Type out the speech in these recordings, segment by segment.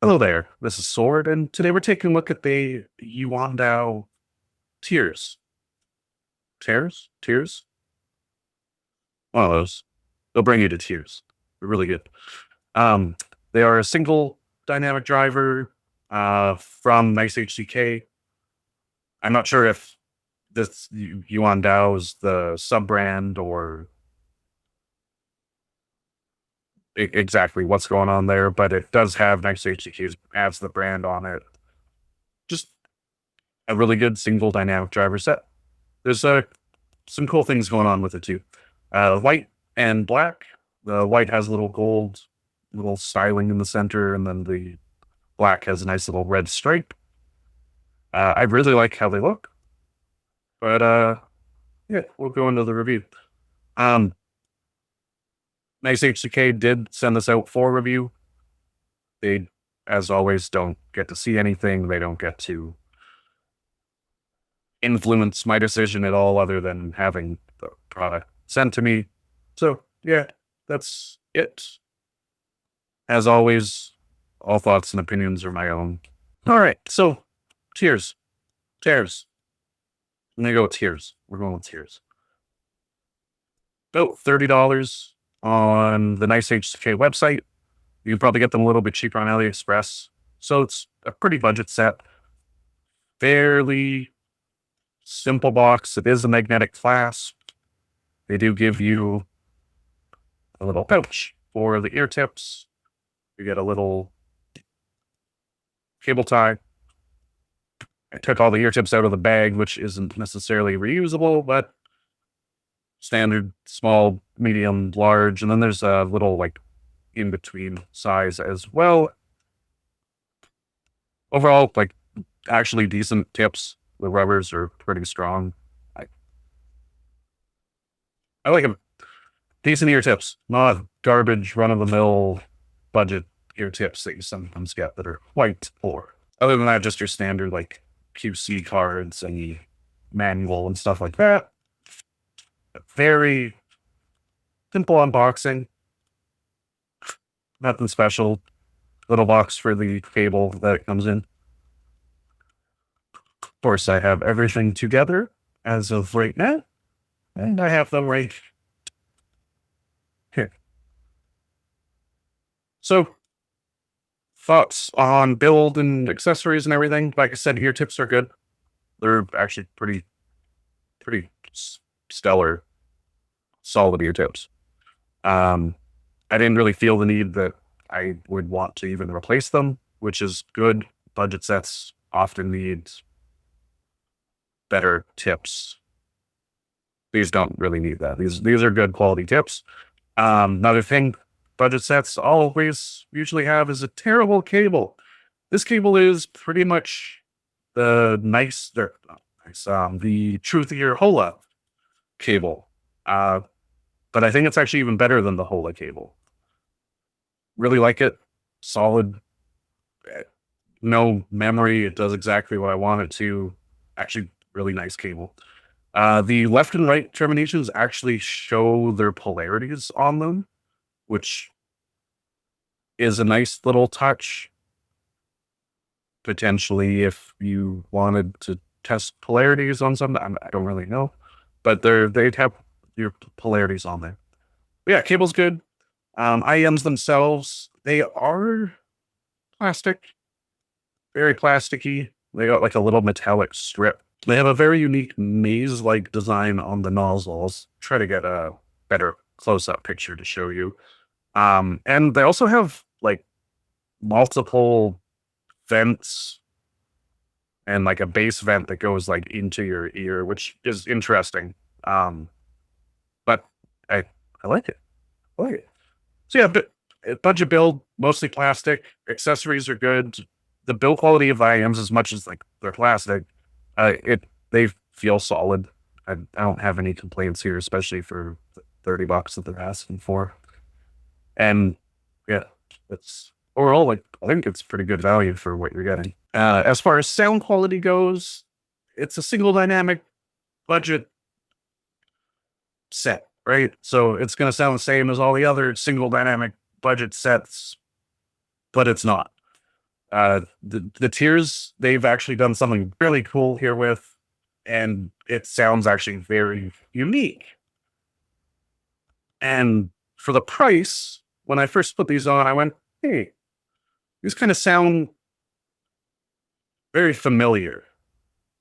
Hello there, this is Sword, and today we're taking a look at the Yuandao Tears. Tears? Tears? One of those. They'll bring you to tears. They're really good. Um, they are a single dynamic driver from NiceHCK. I'm not sure if this Yuandao is the sub-brand or exactly what's going on there, but it does have NiceHCK as the brand on it. Just a really good single dynamic driver set. There's some cool things going on with it too. White and black. The white has a little gold, little styling in the center, and then the black has a nice little red stripe. I really like how they look, but yeah, we'll go into the review. Um, NiceHCK did send this out for review. They, as always, don't get to see anything. They don't get to influence my decision at all, other than having the product sent to me. So yeah, that's it. As always, all thoughts and opinions are my own. All right, so tears. Tears. I'm gonna go with tears. We're going with tears. About $30 on the NiceHCK website. You can probably get them a little bit cheaper on AliExpress. So it's a pretty budget set. Fairly simple box. It is a magnetic clasp. They do give you a little pouch for the ear tips. You get a little cable tie. I took all the ear tips out of the bag, which isn't necessarily reusable, but standard, small, medium, large. And then there's a little like in between size as well. Overall, like actually decent tips. The rubbers are pretty strong. I like them. Decent ear tips, not garbage, run of the mill budget ear tips that you sometimes get that are quite poor. Other than that, just your standard like QC cards and manual and stuff like that. Very simple unboxing. Nothing special. Little box for the cable that it comes in. Of course, I have everything together as of right now, and I have them right here. So, thoughts on build and accessories and everything. Like I said, ear tips are good. They're actually pretty stellar, solid ear tips. I didn't really feel the need that I would want to even replace them, which is good. Budget sets often need better tips. These don't really need that. These are good quality tips. Another thing budget sets always usually have is a terrible cable. This cable is pretty much the the Truthier Hola cable. But I think it's actually even better than the Hola cable. Really like it. Solid. No memory. It does exactly what I want it to. Actually, really nice cable. The left and right terminations actually show their polarities on them, which is a nice little touch. Potentially, if you wanted to test polarities on something, I don't really know, but they'd have your polarities on there. But yeah, cable's good. IEMs themselves, they are plastic, very plasticky. They got like a little metallic strip. They have a very unique maze-like design on the nozzles. Try to get a better close-up picture to show you. And they also have like multiple vents and like a base vent that goes like into your ear, which is interesting. But I like it. I like it. So yeah, but a budget build, mostly plastic. Accessories are good. The build quality of IEMs, as much as like they're plastic, they feel solid. I don't have any complaints here, especially for the $30 that they're asking for. And yeah, it's overall like I think it's pretty good value for what you're getting. As far as sound quality goes, it's a single dynamic budget set, right? So it's going to sound the same as all the other single dynamic budget sets, but it's not. The tiers, they've actually done something really cool here with, and it sounds actually very unique. And for the price, when I first put these on, I went, hey, these kind of sound very familiar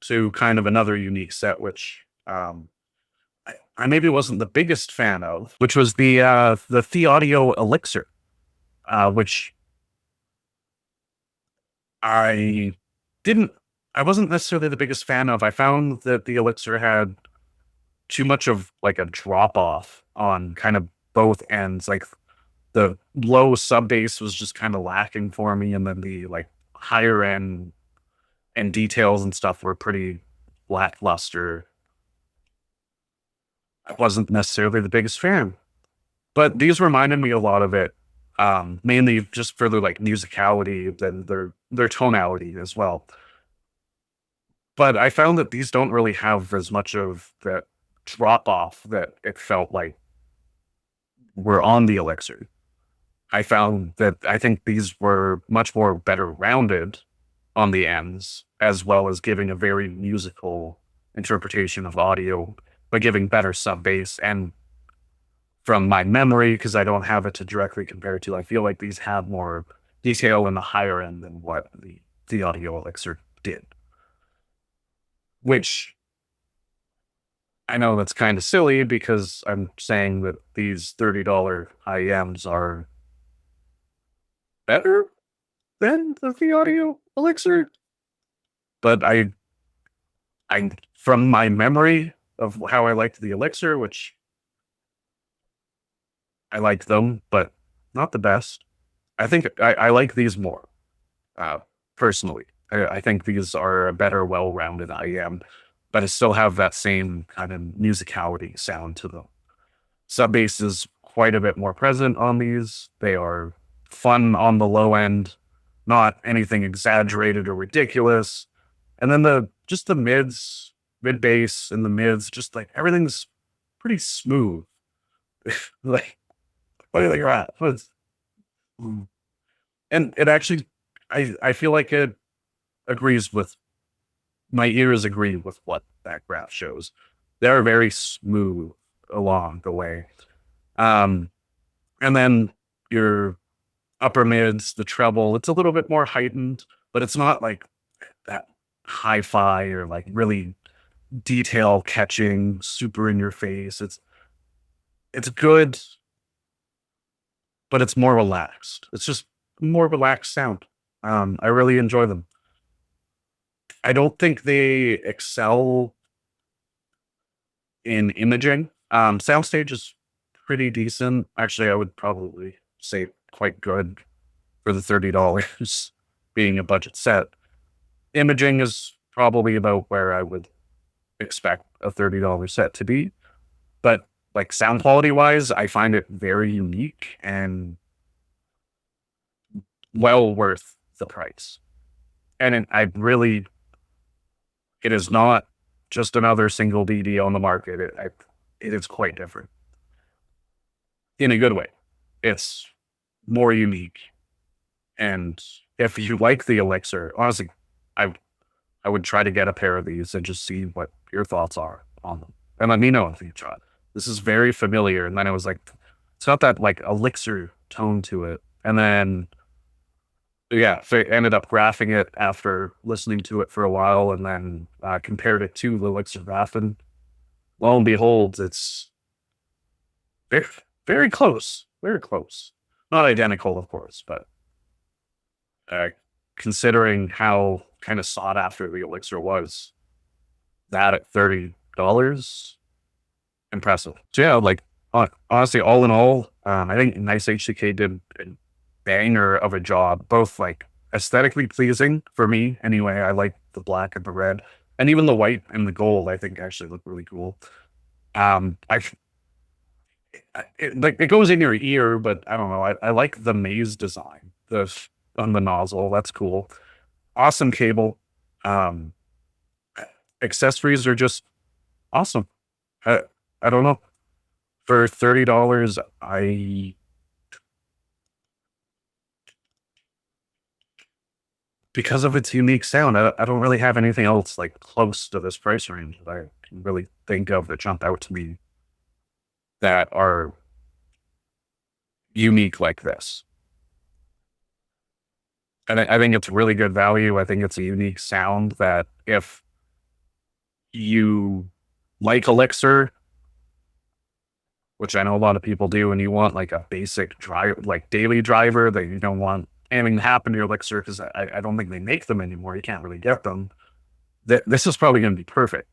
to kind of another unique set, which I maybe wasn't the biggest fan of, which was the Thieaudio Elixir, which I didn't. I wasn't necessarily the biggest fan of. I found that the Elixir had too much of like a drop off on kind of both ends. Like the low sub bass was just kind of lacking for me, and then the like higher end and details and stuff were pretty lackluster. I wasn't necessarily the biggest fan, but these reminded me a lot of it. Mainly just for their like musicality and their tonality as well. But I found that these don't really have as much of that drop off that it felt like were on the Elixir. I found that I think these were much more better rounded on the ends, as well as giving a very musical interpretation of audio, but giving better sub bass. And from my memory, because I don't have it to directly compare to, I feel like these have more detail in the higher end than what the Audio Elixir did. Which I know that's kind of silly because I'm saying that these $30 IEMs are better than the Thieaudio Elixir. But I from my memory of how I liked the Elixir, which I liked them, but not the best. I think I like these more, personally. I think these are a better, well-rounded IEM, but I still have that same kind of musicality sound to them. Sub bass is quite a bit more present on these. They are fun on the low end, not anything exaggerated or ridiculous. And then just the mids, mid bass and the mids, just like everything's pretty smooth. Like, what are they at? And it actually, I feel like it agrees with my ears agree with what that graph shows. They're very smooth along the way. And then your upper mids, the treble, it's a little bit more heightened, but it's not like that hi-fi or like really detail catching, super in your face. It's good, but it's more relaxed. It's just more relaxed sound. I really enjoy them. I don't think they excel in imaging. Soundstage is pretty decent. Actually, I would probably say quite good for the $30 being a budget set. Imaging is probably about where I would expect a $30 set to be. But like sound quality wise, I find it very unique and well worth the price. And it is not just another single DD on the market. It is quite different in a good way. It's more unique. And if you like the Elixir, honestly, I would try to get a pair of these and just see what your thoughts are on them. And let me know if you try. This is very familiar. And then it was like, it's got that like Elixir tone to it. And then, yeah, so I ended up graphing it after listening to it for a while and then compared it to the Elixir graph. And lo and behold, it's very, very close. Very close. Not identical, of course, but considering how kind of sought after the Elixir was, that at $30, impressive. So yeah, like honestly, all in all, I think NiceHCK did a banger of a job, both like aesthetically pleasing for me. Anyway, I like the black and the red, and even the white and the gold. I think actually look really cool. It goes in your ear, but I don't know. I like the maze design, on the nozzle. That's cool. Awesome cable. Um, Accessories are just awesome. I don't know. For $30, because of its unique sound, I don't really have anything else like close to this price range that I can really think of that jump out to me that are unique like this. And I think it's really good value. I think it's a unique sound that if you like Elixir, which I know a lot of people do, and you want like a basic drive, like daily driver that you don't want anything to happen to your Elixir because I don't think they make them anymore. You can't really get them. This is probably going to be perfect.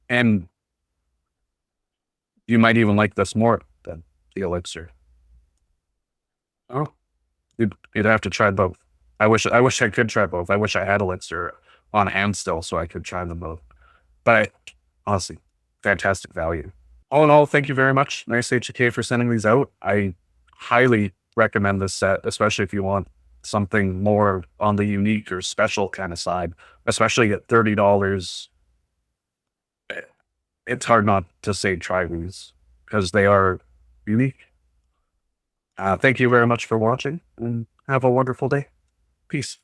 And you might even like this more than the Elixir. Oh, you'd have to try both. I wish I could try both. I wish I had Elixir on hand still so I could try them both. But honestly, fantastic value. All in all, thank you very much, NiceHCK, for sending these out. I highly recommend this set, especially if you want something more on the unique or special kind of side, especially at $30. It's hard not to say try these because they are unique. Thank you very much for watching and have a wonderful day. Peace.